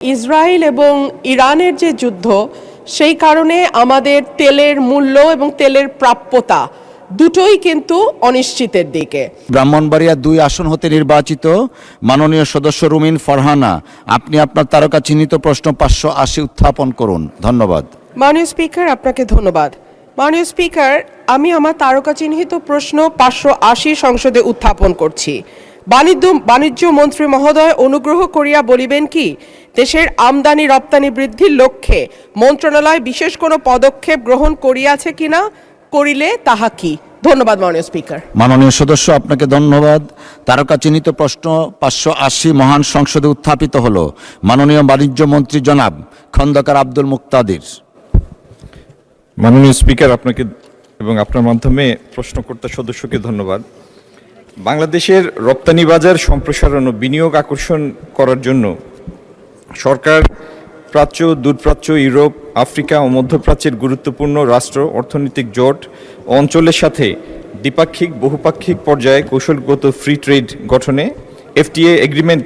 Israel এবং ইরানের যে যুদ্ধ, সেই কারণে আমাদের তেলের মূল্য এবং তেলের প্রাপ্যতা দুটোই কিন্তু অনিশ্চিতের দিকে। ব্রাহ্মণবাড়িয়া ২ আসন হতে নির্বাচিত মাননীয় সদস্য রুমিন ফারহানা, আপনি আপনার তারকা চিহ্নিত প্রশ্ন 580 উত্থাপন করুন। ধন্যবাদ। মাননীয় স্পিকার, আপনাকে ধন্যবাদ। মাননীয় স্পিকার, আমি আমার তারকা চিহ্নিত প্রশ্ন 580 সংসদে উত্থাপন করছি। বাণিজ্য মন্ত্রী মহোদয়, অনুগ্রহ করিয়া বলিবেন কি দেশের আমদানি রপ্তানি বৃদ্ধির লক্ষ্যে মন্ত্রণালয় বিশেষ কোনো পদক্ষেপ গ্রহণ করিয়াছে কিনা, করিলে তাহা কি? ধন্যবাদ মাননীয় স্পিকার। মাননীয় সদস্য, আপনাকে ধন্যবাদ। তারকা চিহ্নিত প্রশ্ন 580 মহান সংসদে উত্থাপিত হলো। মাননীয় বাণিজ্য মন্ত্রী জনাব খন্দকার আব্দুল মুক্তাদির। মাননীয় স্পিকার, আপনাকে এবং আপনার মাধ্যমে প্রশ্নকর্তা সদস্যকে ধন্যবাদ। বাংলাদেশের রপ্তানি বাজার সম্প্রসারণ ও বিনিয়োগ আকর্ষণ করার জন্য সরকার প্রাচ্য, দূরপ্রাচ্য, ইউরোপ, আফ্রিকা ও মধ্যপ্রাচ্যের গুরুত্বপূর্ণ রাষ্ট্র, অর্থনৈতিক জোট ও অঞ্চলের সাথে দ্বিপাক্ষিক, বহুপাক্ষিক পর্যায়ে কৌশলগত ফ্রি ট্রেড গঠনে FTA এগ্রিমেন্ট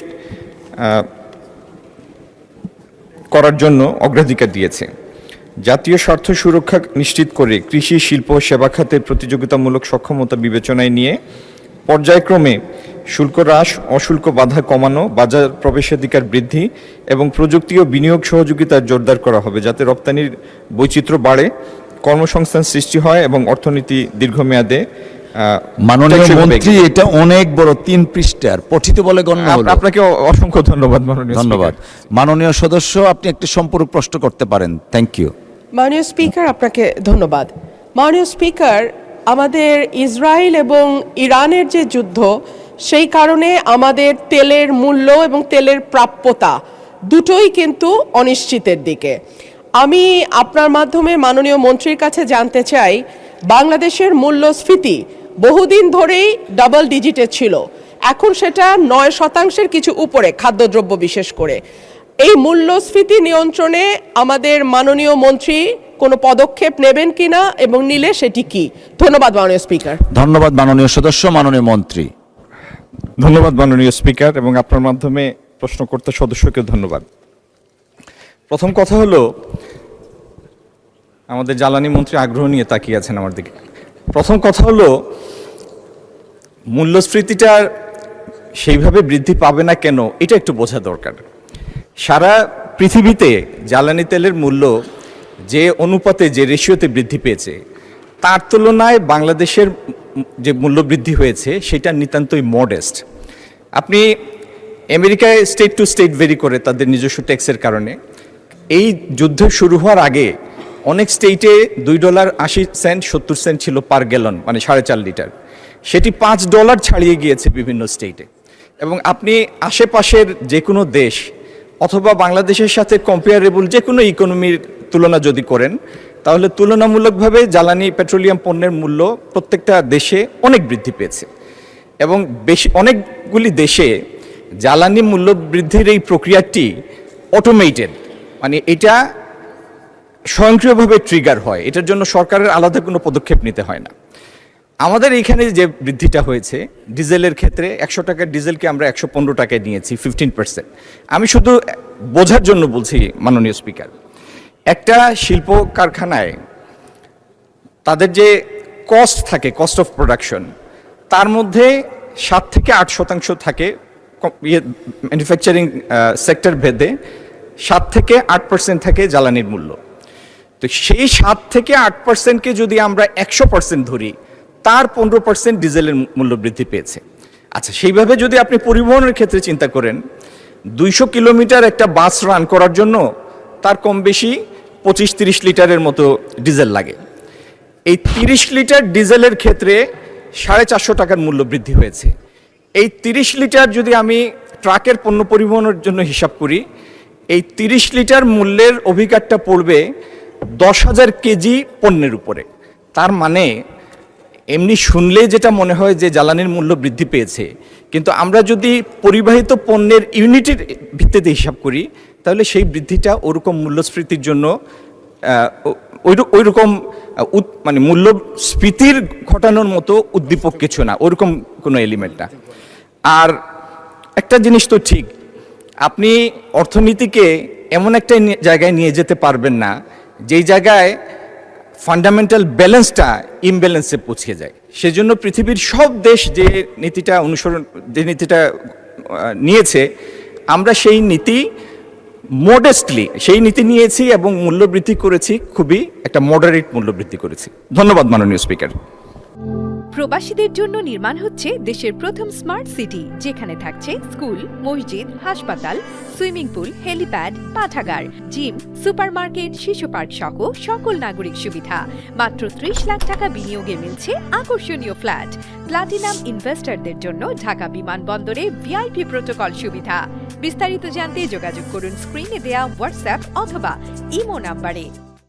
করার জন্য অগ্রাধিকার দিয়েছে। জাতীয় স্বার্থ সুরক্ষা নিশ্চিত করে কৃষি, শিল্প ও সেবা খাতের প্রতিযোগিতামূলক সক্ষমতা বিবেচনায় নিয়ে পর্যায়ক্রমে শুল্ক হ্রাস, অশুল্ক বাধা কমানো, বাজার প্রবেশাধিকার বৃদ্ধি এবং প্রযুক্তি ও বিনিয়োগ সহযোগিতা জোরদার করা হবে, যাতে রপ্তানির বৈচিত্র্য বাড়ে, কর্মসংস্থান সৃষ্টি হয় এবং অর্থনীতি দীর্ঘমেয়াদে। মাননীয় মন্ত্রী, এটা অনেক বড় 3 পৃষ্ঠার পঠিত বলে গণ্য হলো। আপনাকে অসংখ্য ধন্যবাদ মাননীয়। ধন্যবাদ। মাননীয় সদস্য, আপনি একটি সম্পূরক প্রশ্ন করতে পারেন। Thank you. মাননীয় স্পিকার, আপনাকে ধন্যবাদ। মাননীয় স্পিকার, আমাদের ইসরায়েল এবং ইরানের যে যুদ্ধ, সেই কারণে আমাদের তেলের মূল্য এবং তেলের প্রাপ্যতা দুটোই কিন্তু অনিশ্চিতের দিকে। আমি আপনার মাধ্যমে মাননীয় মন্ত্রীর কাছে জানতে চাই, বাংলাদেশের মূল্যস্ফীতি বহুদিন ধরেই ডাবল ডিজিটে ছিল, এখন সেটা 9% কিছু উপরে, খাদ্যদ্রব্য বিশেষ করে। এই মূল্যস্ফীতি নিয়ন্ত্রণে আমাদের মাননীয় মন্ত্রী কোনো পদক্ষেপ নেবেন কিনা এবং নিলে সেটি কি? ধন্যবাদ মাননীয় স্পিকার। ধন্যবাদ মাননীয় সদস্য। মাননীয় মন্ত্রী। ধন্যবাদ মাননীয় স্পিকার, এবং আপনার মাধ্যমে প্রশ্নকর্তা সদস্যকে ধন্যবাদ। প্রথম কথা হলো, আমাদের জ্বালানি মন্ত্রী আগ্রহ নিয়ে তাকিয়ে আছেন আমার দিকে। প্রথম কথা হলো, মূল্যস্ফীতিটা সেইভাবে বৃদ্ধি পাবে না কেন, এটা একটু বোঝা দরকার। সারা পৃথিবীতে জ্বালানি তেলের মূল্য যে অনুপাতে, যে রেশিওতে বৃদ্ধি পেয়েছে, তার তুলনায় বাংলাদেশের যে মূল্য বৃদ্ধি হয়েছে সেটা নিতান্তই মডেস্ট। আপনি আমেরিকায় স্টেট টু স্টেট ভেরি করে তাদের নিজস্ব ট্যাক্সের কারণে। এই যুদ্ধ শুরু হওয়ার আগে অনেক স্টেটে $2.80 70 সেন্ট ছিল পার গ্যালন, মানে 4.5 লিটার। সেটি $5 ছাড়িয়ে গিয়েছে বিভিন্ন স্টেটে। এবং আপনি আশেপাশের যে কোনো দেশ অথবা বাংলাদেশের সাথে কম্পেয়ারেবল যে কোনো ইকোনমির তুলনা যদি করেন, তাহলে তুলনামূলকভাবে জ্বালানি পেট্রোলিয়াম পণ্যের মূল্য প্রত্যেকটা দেশে অনেক বৃদ্ধি পেয়েছে। এবং অনেকগুলি দেশে জ্বালানি মূল্য বৃদ্ধির এই প্রক্রিয়াটি অটোমেটেড, মানে এটা স্বয়ংক্রিয়ভাবে ট্রিগার হয়, এটার জন্য সরকারের আলাদা কোনো পদক্ষেপ নিতে হয় না। আমাদের এইখানে যে বৃদ্ধিটা হয়েছে ডিজেলের ক্ষেত্রে, 100 টাকার ডিজেলকে আমরা 115 টাকায় নিয়েছি, 15%। আমি শুধু বোঝার জন্য বলছি মাননীয় স্পিকার, একটা শিল্প কারখানায় তাদের যে কস্ট থাকে, কস্ট অফ প্রোডাকশন, তার মধ্যে 7 থেকে 8% থাকে ম্যানুফ্যাকচারিং সেক্টর ভেদে, 7 থেকে 8% থাকে জ্বালানির মূল্য। তো সেই 7 থেকে 8%কে যদি আমরা 100% ধরি, তার 15% ডিজেলের মূল্য বৃদ্ধি পেয়েছে। আচ্ছা, সেইভাবে যদি আপনি পরিবহনের ক্ষেত্রে চিন্তা করেন, 200 কিলোমিটার একটা বাস রান করার জন্য তার কম বেশি 25-30 লিটারের মতো ডিজেল লাগে। এই 30 লিটার ডিজেলের ক্ষেত্রে 450 টাকার মূল্য বৃদ্ধি হয়েছে। এই 30 লিটার যদি আমি ট্রাকের পণ্য পরিবহনের জন্য হিসাব করি, এই 30 লিটার মূল্যের অভিকারটা পড়বে 10,000 কেজি পণ্যের উপরে। তার মানে এমনি শুনলে যেটা মনে হয় যে জ্বালানির মূল্য বৃদ্ধি পেয়েছে, কিন্তু আমরা যদি পরিবাহিত পণ্যের ইউনিটের ভিত্তিতে হিসাব করি, তাহলে সেই বৃদ্ধিটা ওরকম মূল্যস্ফীতির জন্য ওইরকম মানে মূল্যস্ফীতির ঘটানোর মতো উদ্দীপক কিছু না, ওরকম কোনো এলিমেন্ট না। আর একটা জিনিস তো ঠিক, আপনি অর্থনীতিকে এমন একটা জায়গায় নিয়ে যেতে পারবেন না যেই জায়গায় ফান্ডামেন্টাল ব্যালেন্সটা ইমব্যালেন্সে পৌঁছে যায়। সেজন্য পৃথিবীর সব দেশ যে নীতিটা নিয়েছে, আমরা সেই নীতি মডেস্টলি সেই নীতি নিয়েছি এবং মূল্যবৃদ্ধি করেছি, খুবই একটা মডারেট মূল্যবৃদ্ধি করেছি। ধন্যবাদ মাননীয় স্পিকার। প্রবাসীদের জন্য নির্মাণ হচ্ছে দেশের প্রথম স্মার্ট সিটি, যেখানে থাকছে স্কুল, মসজিদ, হাসপাতাল, সুইমিং পুল, হেলিপ্যাড, পাঠাগার, জিম, সুপারমার্কেট, শিশু পার্ক সহ সকল নাগরিক সুবিধা। মাত্র 30 লাখ টাকা বিনিয়োগে মিলছে আকর্ষণীয় ফ্ল্যাট। প্লাটিনাম ইনভেস্টরদের জন্য ঢাকা বিমানবন্দরে ভিআইপি প্রোটোকল সুবিধা। বিস্তারিত জানতে যোগাযোগ করুন স্ক্রিনে দেয়া হোয়াটসঅ্যাপ অথবা ইমো নাম্বারে।